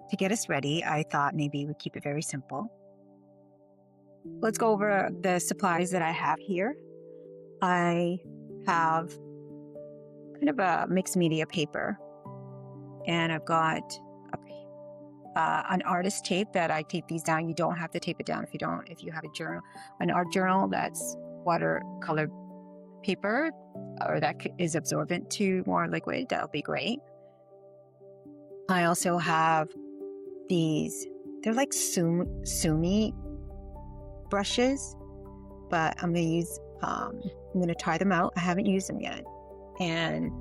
To get us ready, I thought maybe we'd keep it very simple. Let's go over the supplies that I have here. I have kind of a mixed media paper, and I've got an artist tape that I tape these down. You don't have to tape it down if you have a journal, an art journal that's watercolor paper or that is absorbent to more liquid. That'll be great. I also have these, they're like sumi brushes, but I'm going to try them out. I haven't used them yet. And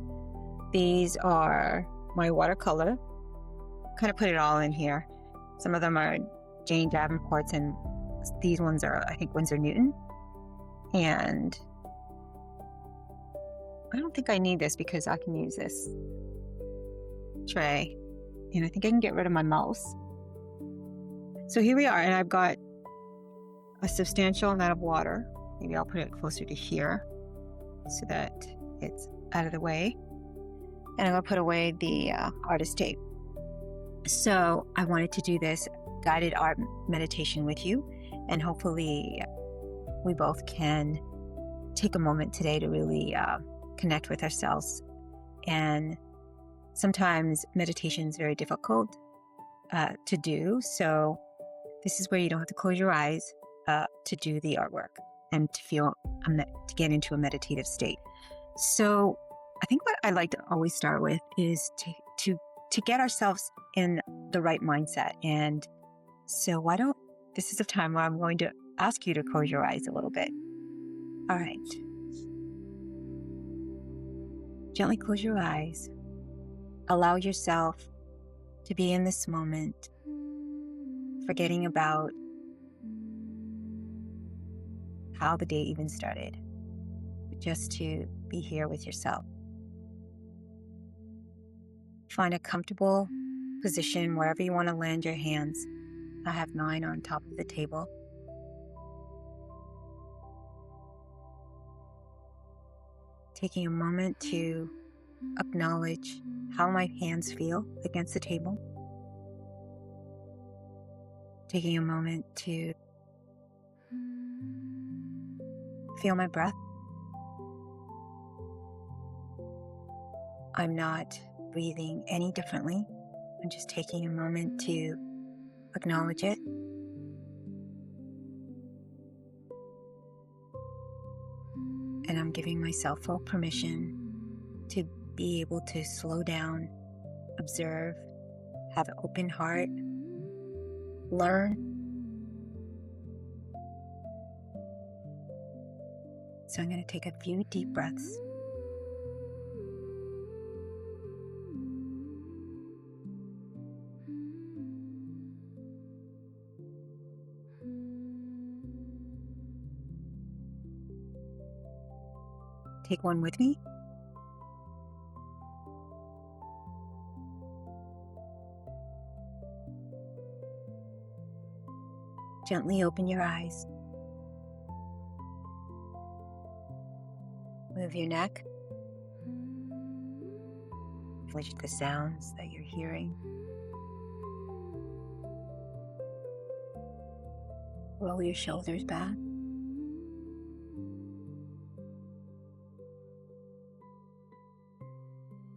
these are my watercolor. Kind of put it all in here. Some of them are Jane Davenport's, and these ones are, I think, Winsor Newton. And I don't think I need this because I can use this tray. And I think I can get rid of my mouse. So here we are, and I've got a substantial amount of water. Maybe I'll put it closer to here so that it's out of the way. And I'm going to put away the artist tape. So I wanted to do this guided art meditation with you, and hopefully we both can take a moment today to really connect with ourselves. And sometimes meditation is very difficult to do, so this is where you don't have to close your eyes to do the artwork and to get into a meditative state. So I think what I like to always start with is to get ourselves in the right mindset. And so this is a time where I'm going to ask you to close your eyes a little bit. All right. Gently close your eyes. Allow yourself to be in this moment, forgetting about how the day even started, but just to be here with yourself. Find a comfortable position wherever you want to land your hands. I have mine on top of the table. Taking a moment to acknowledge how my hands feel against the table. Taking a moment to feel my breath. I'm not breathing any differently. I'm just taking a moment to acknowledge it. And I'm giving myself full permission to be able to slow down, observe, have an open heart, learn. So I'm going to take a few deep breaths. Take one with me. Gently open your eyes. Move your neck. Acknowledge the sounds that you're hearing. Roll your shoulders back.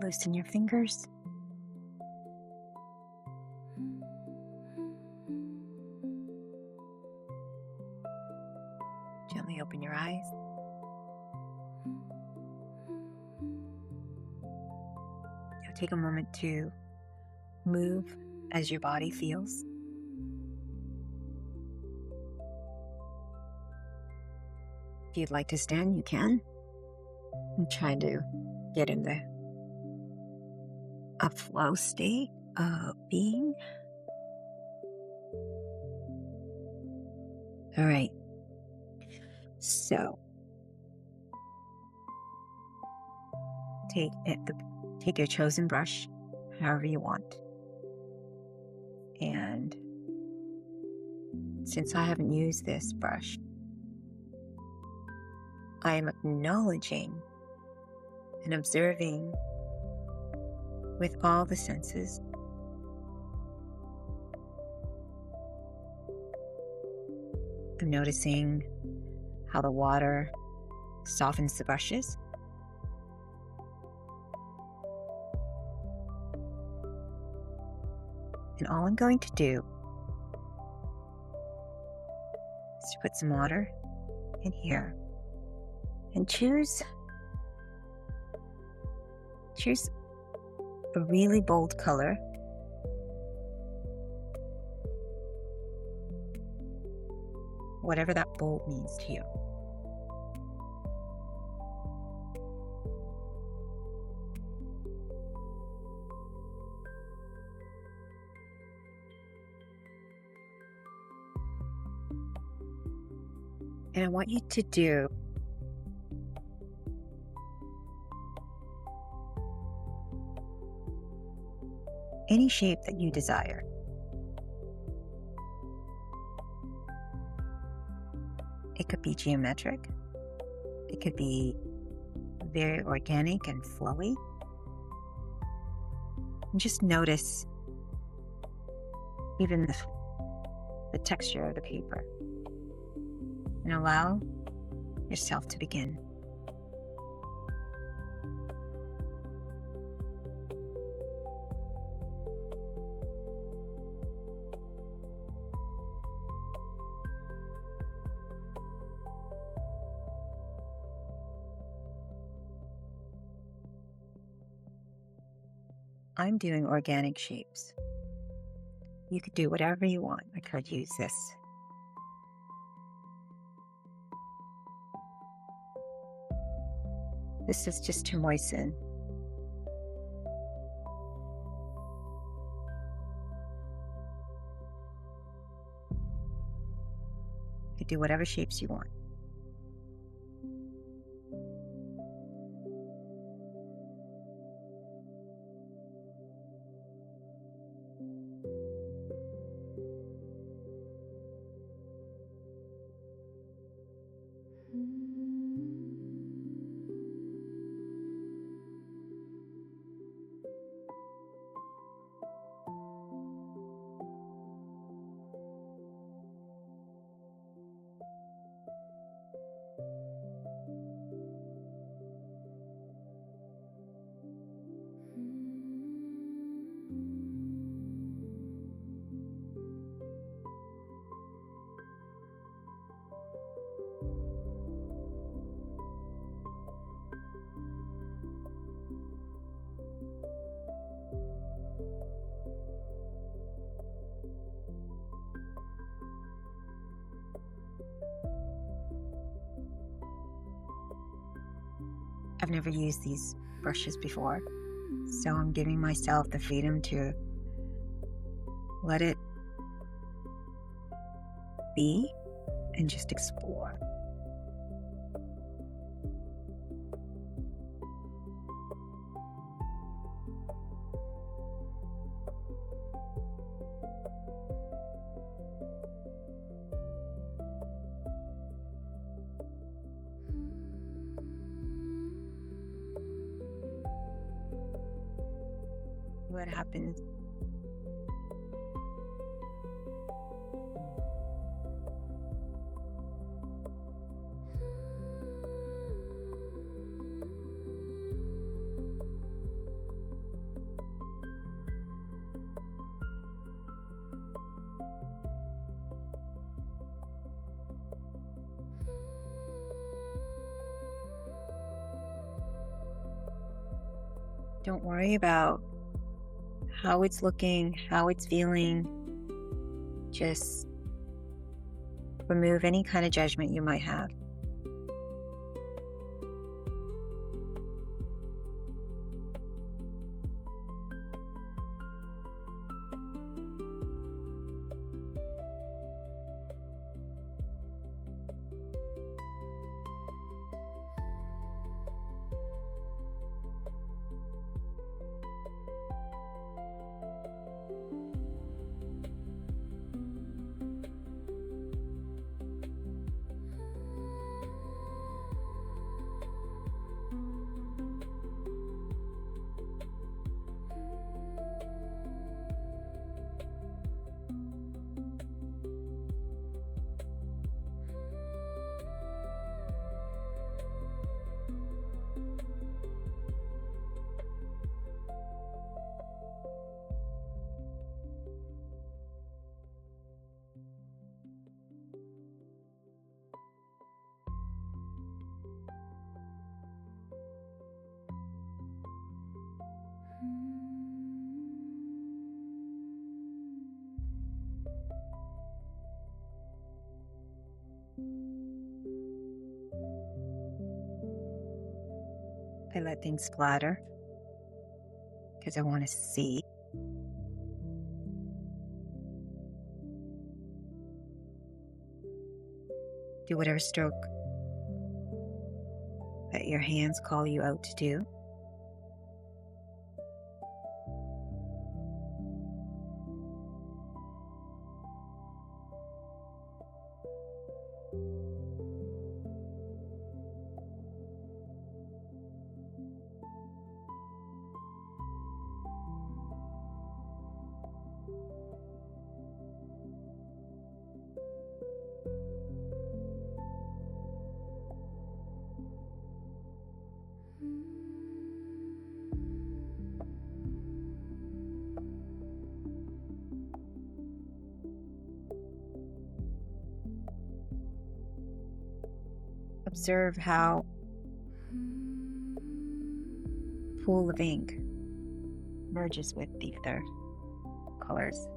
Loosen your fingers. Gently open your eyes. Now take a moment to move as your body feels. If you'd like to stand, you can. I'm trying to get in a flow state of being. All right. So take your chosen brush, however you want. And since I haven't used this brush, I am acknowledging and observing with all the senses I'm noticing how the water softens the brushes. And all I'm going to do is to put some water in here and choose a really bold color. Whatever that bold means to you. And I want you to do any shape that you desire. It could be geometric. It could be very organic and flowy. And just notice even the texture of the paper. And allow yourself to begin. I'm doing organic shapes. You could do whatever you want. I could use this. This is just to moisten. You could do whatever shapes you want. I've never used these brushes before, so I'm giving myself the freedom to let it be and just explore. What happens? Don't worry about how it's looking, how it's feeling. Just remove any kind of judgment you might have. I let things splatter because I want to see. Do whatever stroke that your hands call you out to do. Observe how pool of ink merges with the other colors.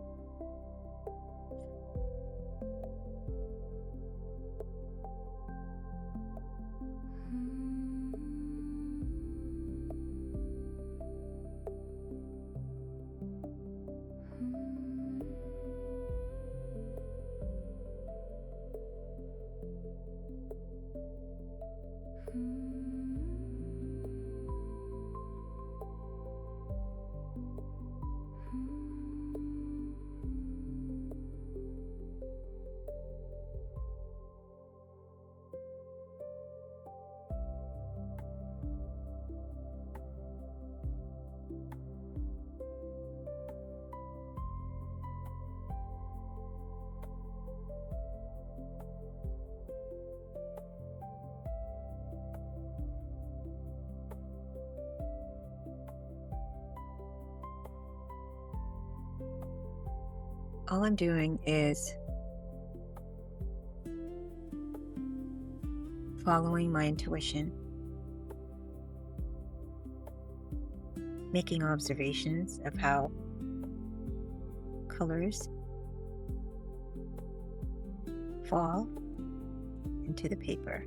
All I'm doing is following my intuition, making observations of how colors fall into the paper.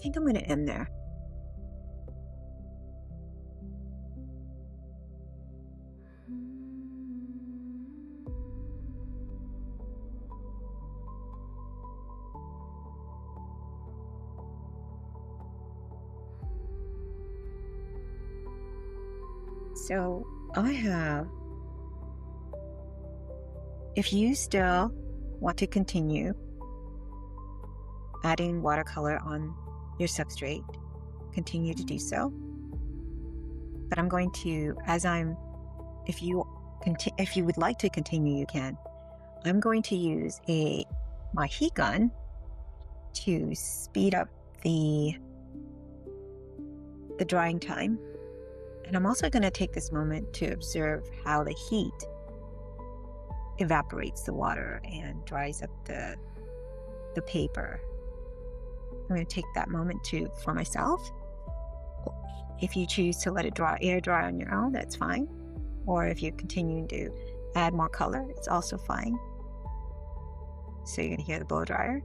think I'm going to end there. So I have, if you still want to continue adding watercolor on your substrate, continue to do so. But I'm going to, if you would like to continue, you can. I'm going to use my heat gun to speed up the drying time. And I'm also going to take this moment to observe how the heat evaporates the water and dries up the paper. I'm going to take that moment for myself. If you choose to let it air dry on your own, that's fine. Or if you're continuing to add more color, it's also fine. So you're going to hear the blow dryer.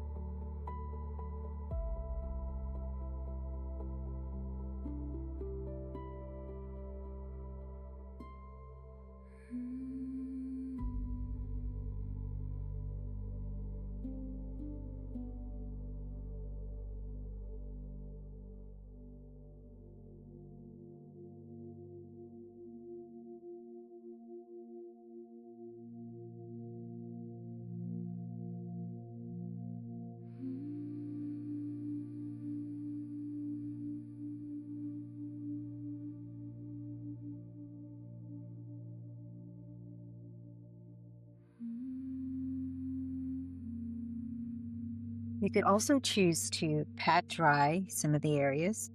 You could also choose to pat dry some of the areas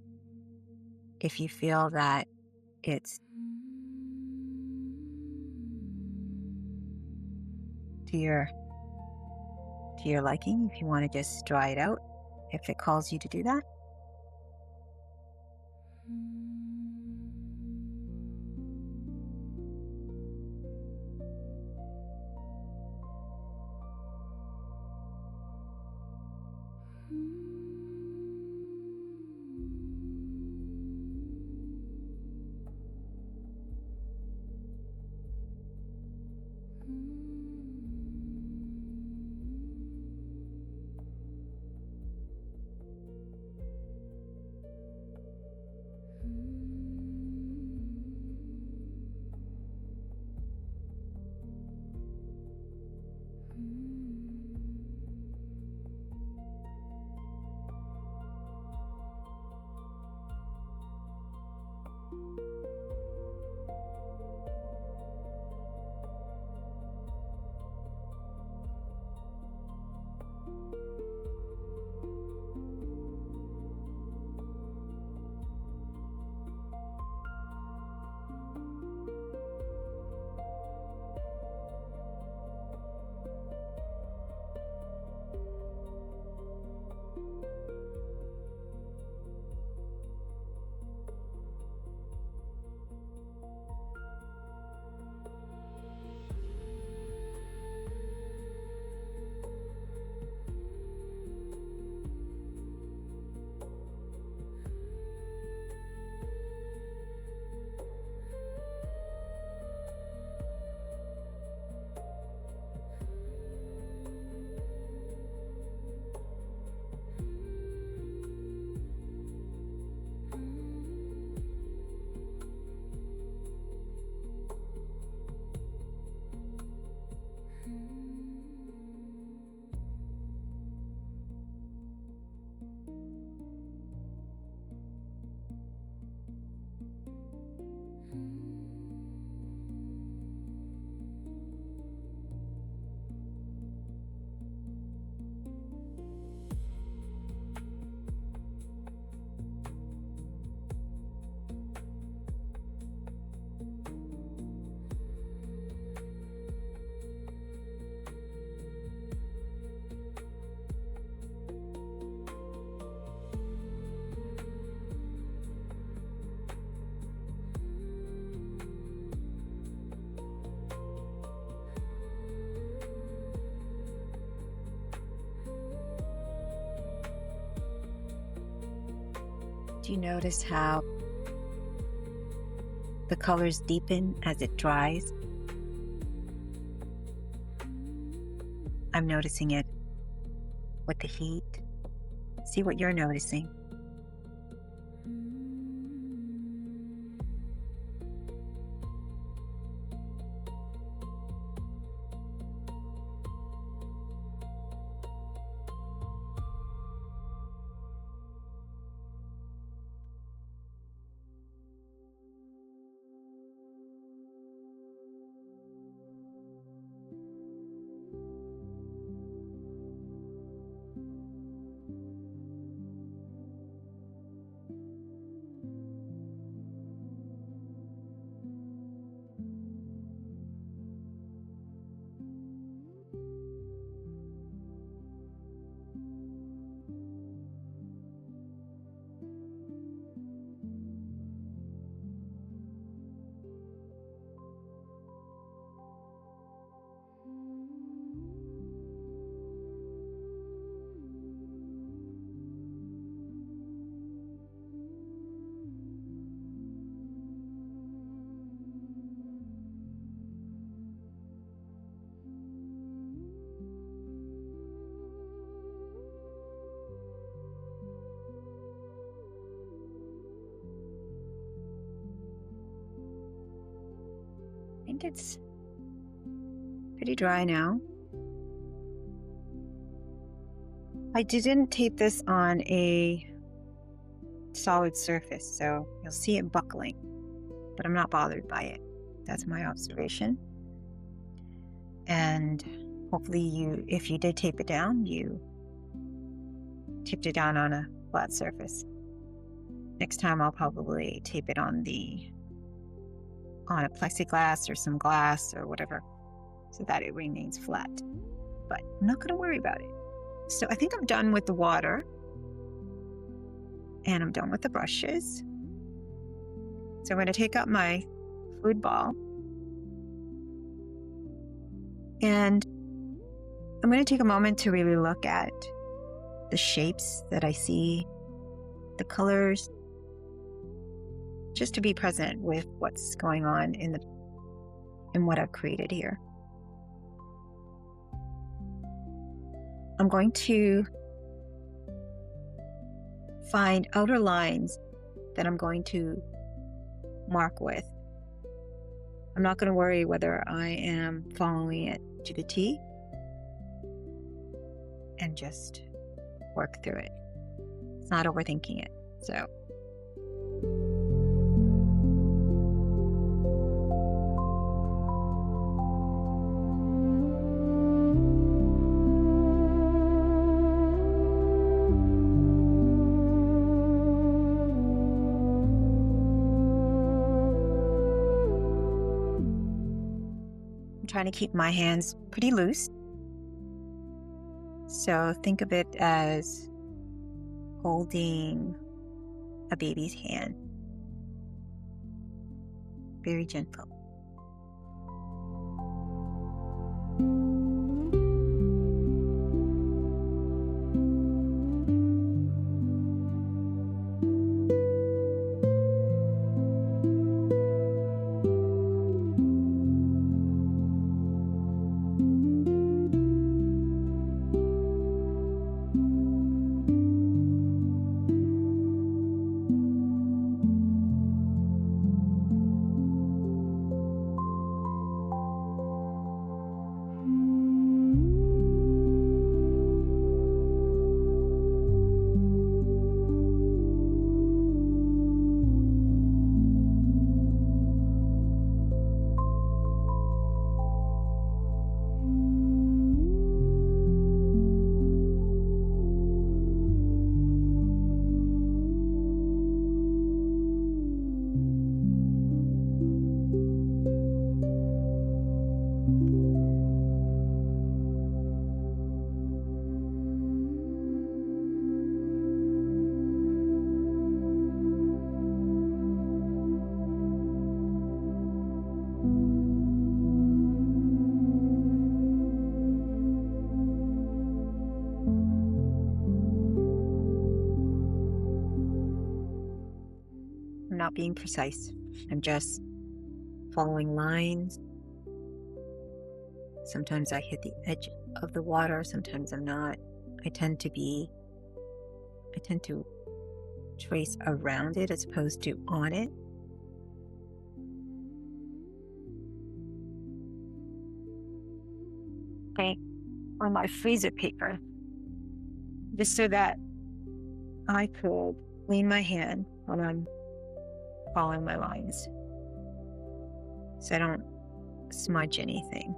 if you feel that it's to your liking, if you want to just dry it out, if it calls you to do that. Do you notice how the colors deepen as it dries? I'm noticing it with the heat. See what you're noticing. I think it's pretty dry now. I didn't tape this on a solid surface, so you'll see it buckling, but I'm not bothered by it. That's my observation. And hopefully if you did tape it down, you taped it down on a flat surface. Next time I'll probably tape it on a plexiglass or some glass or whatever, so that it remains flat. But I'm not going to worry about it. So I think I'm done with the water, and I'm done with the brushes. So I'm going to take out my Fude Ball, and I'm going to take a moment to really look at the shapes that I see, the colors, just to be present with what's going on in what I've created here. I'm going to find outer lines that I'm going to mark with. I'm not going to worry whether I am following it to the T, and just work through it. It's not overthinking it. So I'm trying to keep my hands pretty loose. So think of it as holding a baby's hand. Very gentle. not being precise. I'm just following lines. Sometimes I hit the edge of the water, sometimes I'm not. I tend to trace around it as opposed to on it. Okay, on my freezer paper, just so that I could clean my hand when I'm following my lines, so I don't smudge anything.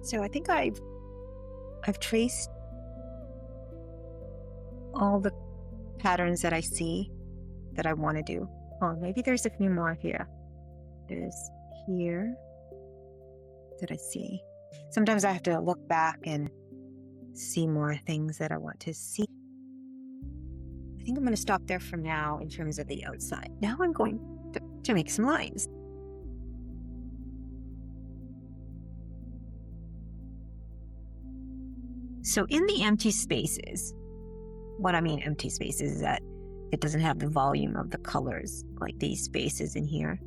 So I think I've traced all the patterns that I see that I want to do. Oh, maybe there's a few more here. There's here that I see. Sometimes I have to look back and see more things that I want to see. I think I'm going to stop there for now in terms of the outside. Now I'm going to make some lines. So in the empty spaces, what I mean empty spaces is that it doesn't have the volume of the colors like these spaces in here.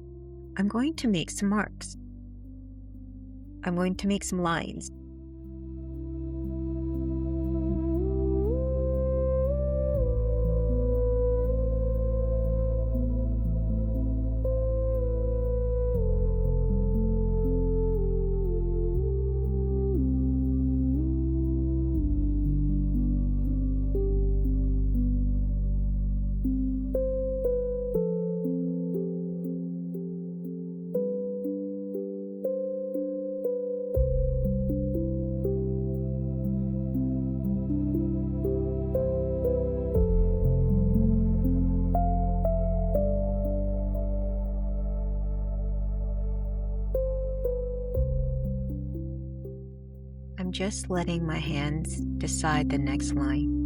I'm going to make some marks. I'm going to make some lines. I'm just letting my hands decide the next line.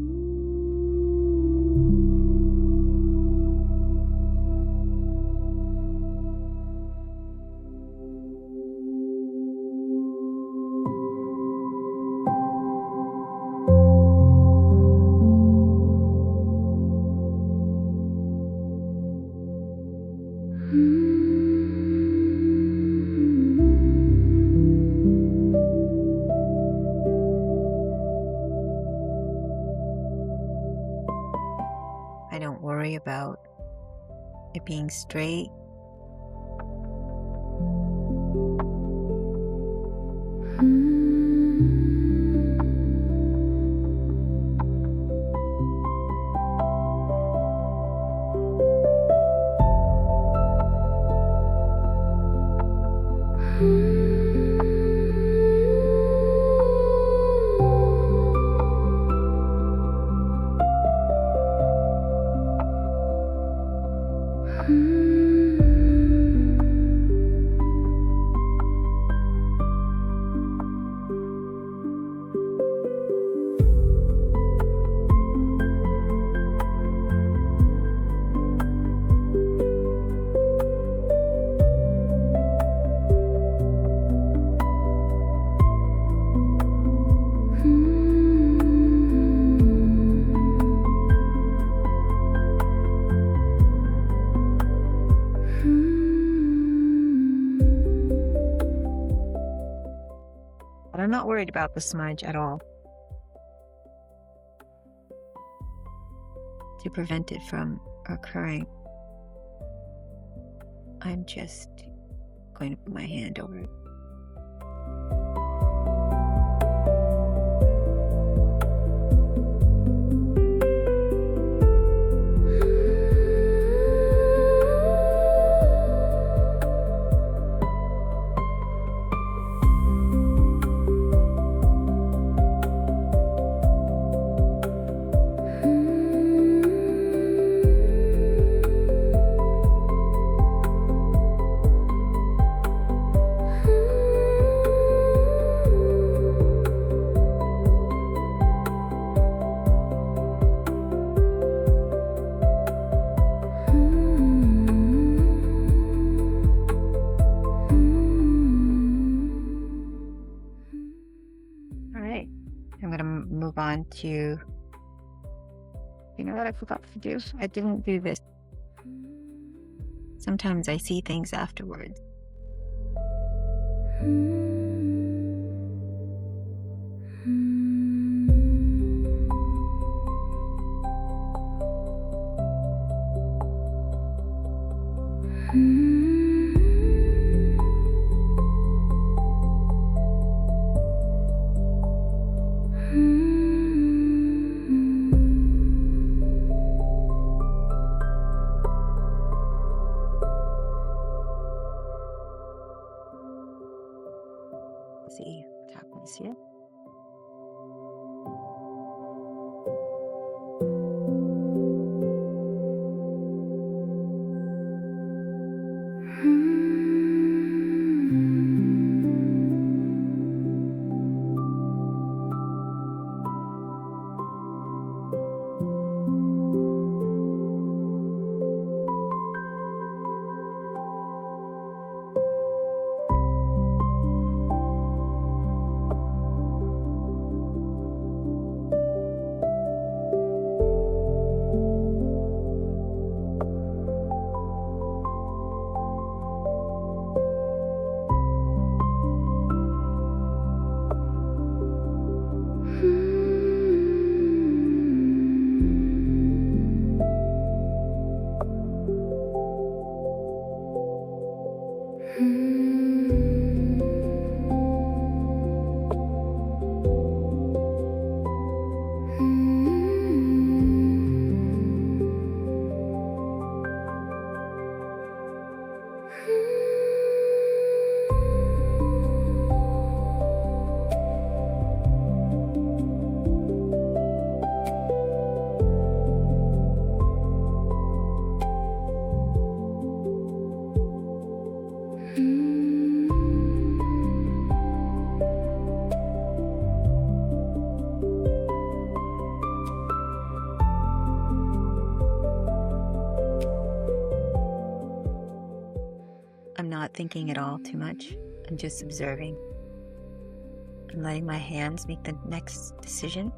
I don't worry about it being straight. not worried about the smudge at all, to prevent it from occurring. I'm just going to put my hand over it. I'm going to move on to, you know what I forgot to do? I didn't do this. Sometimes I see things afterwards. See, tap and see it. I'm not thinking at all too much. I'm just observing. I'm letting my hands make the next decision.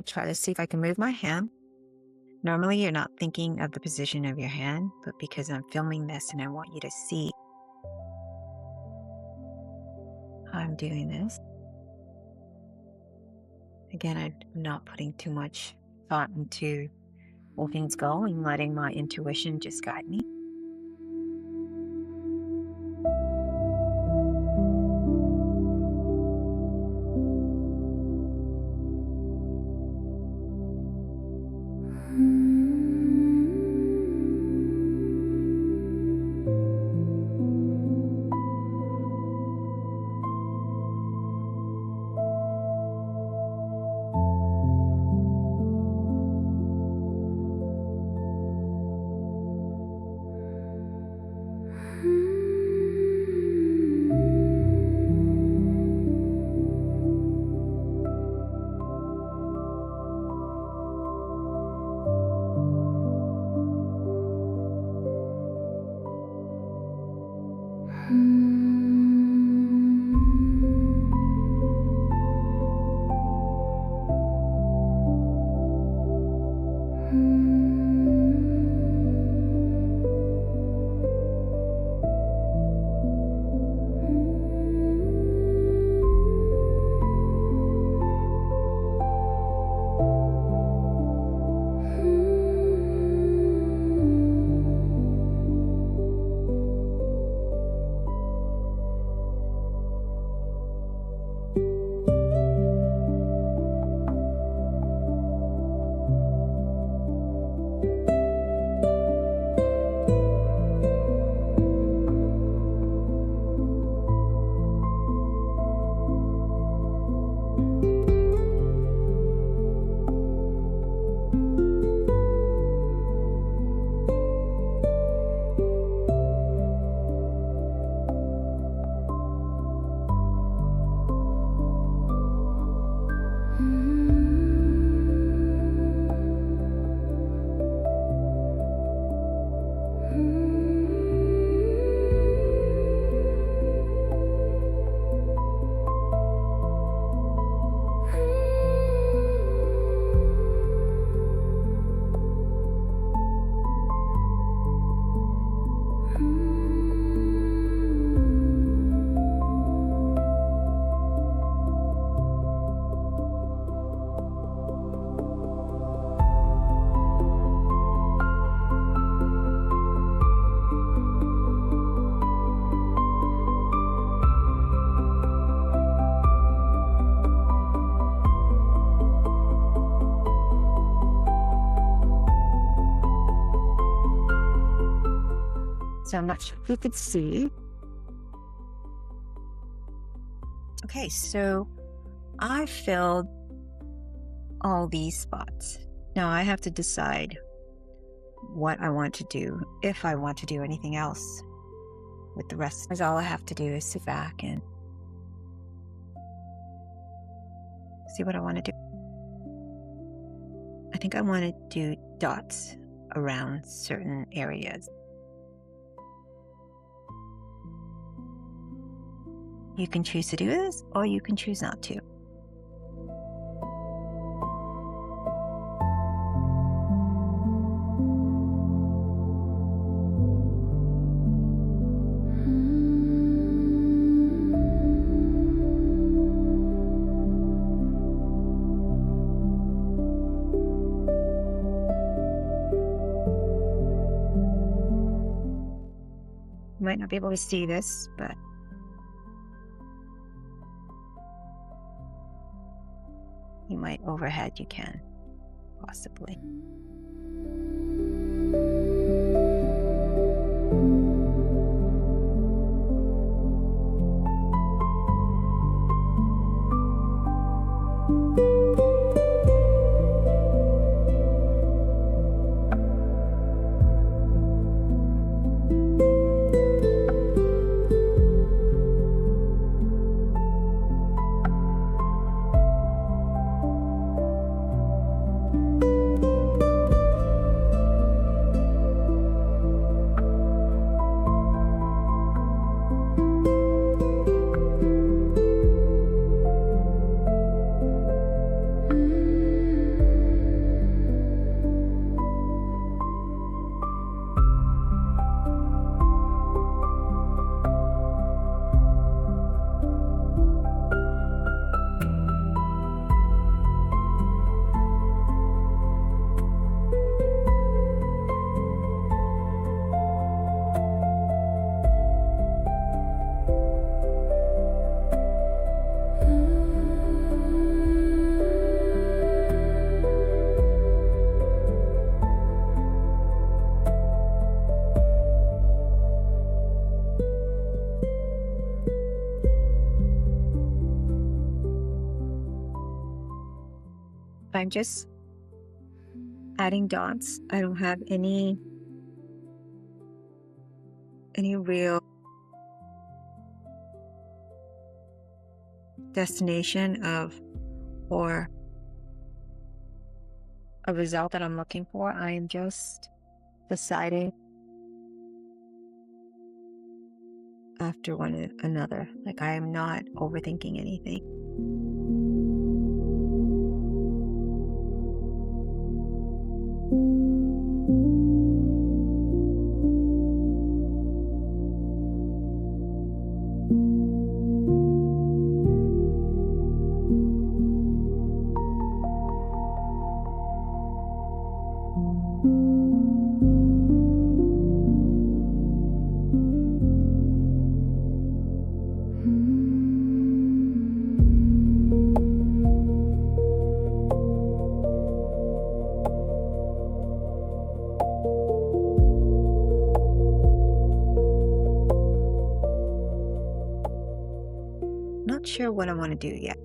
try to see if I can move my hand. Normally, you're not thinking of the position of your hand, but because I'm filming this and I want you to see how I'm doing this. Again, I'm not putting too much thought into where things go and letting my intuition just guide me. So I'm not sure if you could see. Okay, so I filled all these spots. Now I have to decide what I want to do, if I want to do anything else with the rest. Because all I have to do is sit back and see what I want to do. I think I want to do dots around certain areas. You can choose to do this, or you can choose not to. You might not be able to see this, but you might overhead, you can, possibly. I'm just adding dots. I don't have any real destination or a result that I'm looking for. I am just deciding after one another. Like, I am not overthinking anything. Not sure what I want to do yet.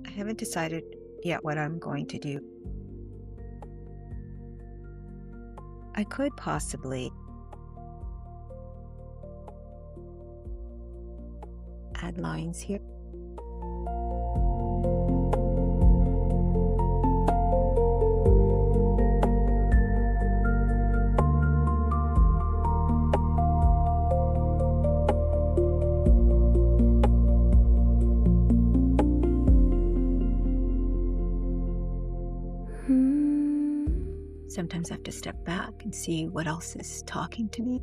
I haven't decided yet what I'm going to do. I could possibly add lines here. Sometimes I have to step back and see what else is talking to me.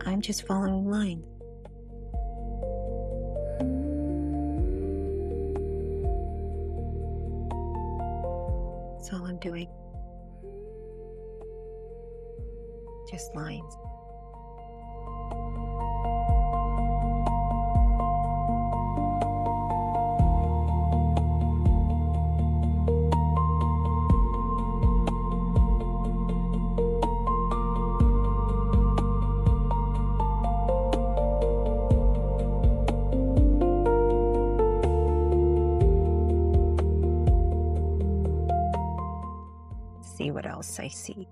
I'm just following lines. That's all I'm doing. Just lines. See what else I see.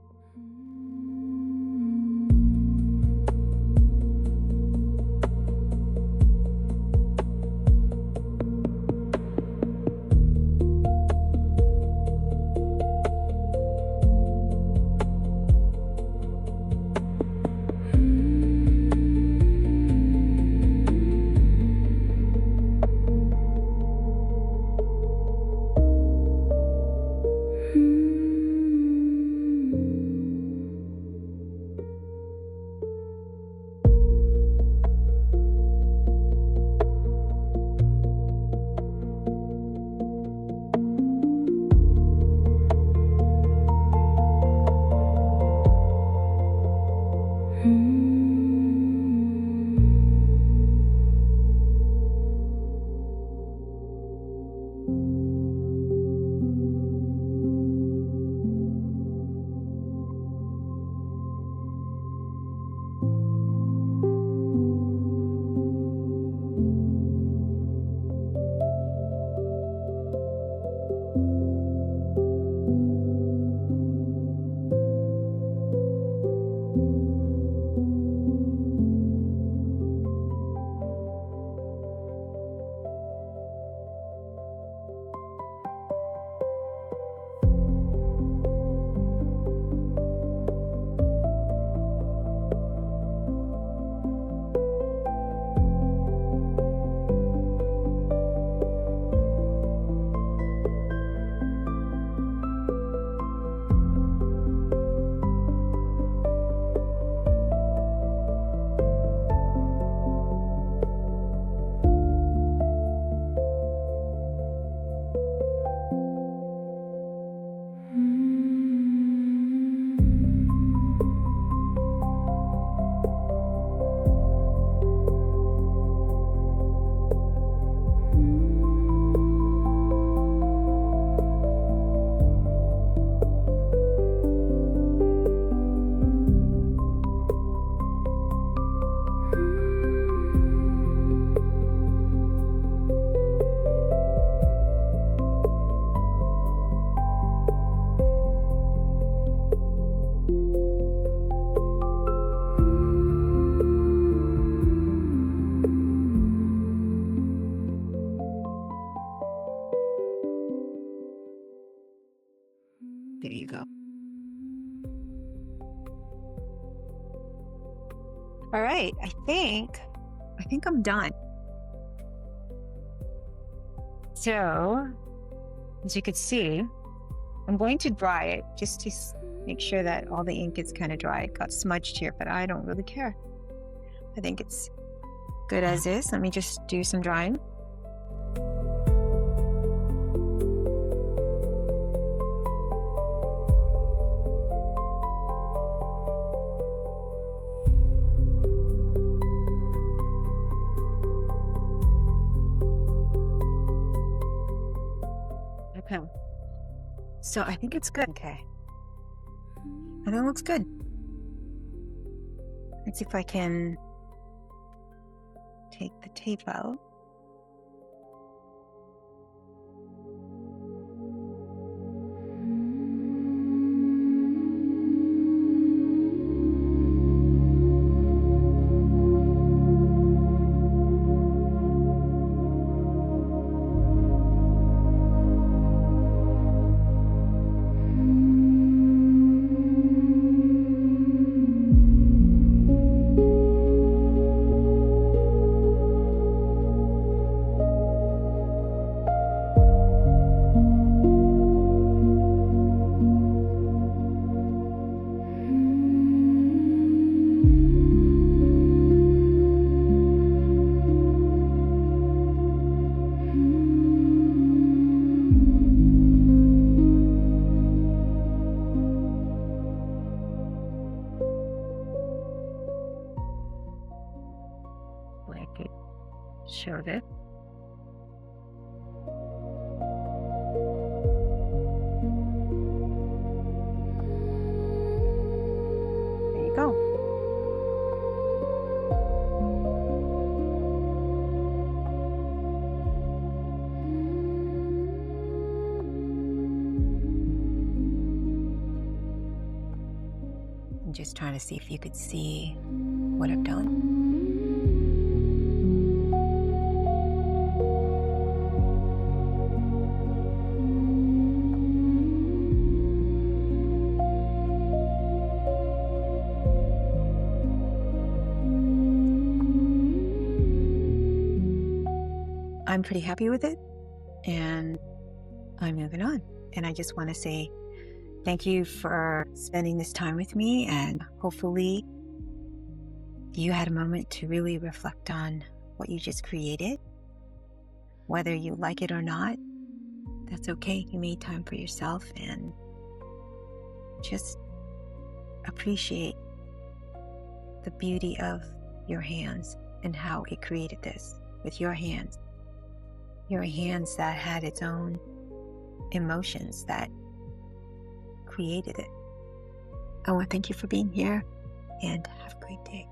All right, I think I'm done. So, as you can see, I'm going to dry it just to make sure that all the ink is kind of dry. It got smudged here, but I don't really care. I think it's good as is. Let me just do some drying. Okay. So I think it's good. Okay. I think it looks good. Let's see if I can take the tape out. I could show this. There you go. I'm just trying to see if you could see what I've done. I'm pretty happy with it, and I'm moving on. And I just want to say thank you for spending this time with me, and hopefully you had a moment to really reflect on what you just created. Whether you like it or not, that's okay. You made time for yourself, and just appreciate the beauty of your hands and how it created this with your hands. Your hands that had its own emotions that created it. I want to thank you for being here, and have a great day.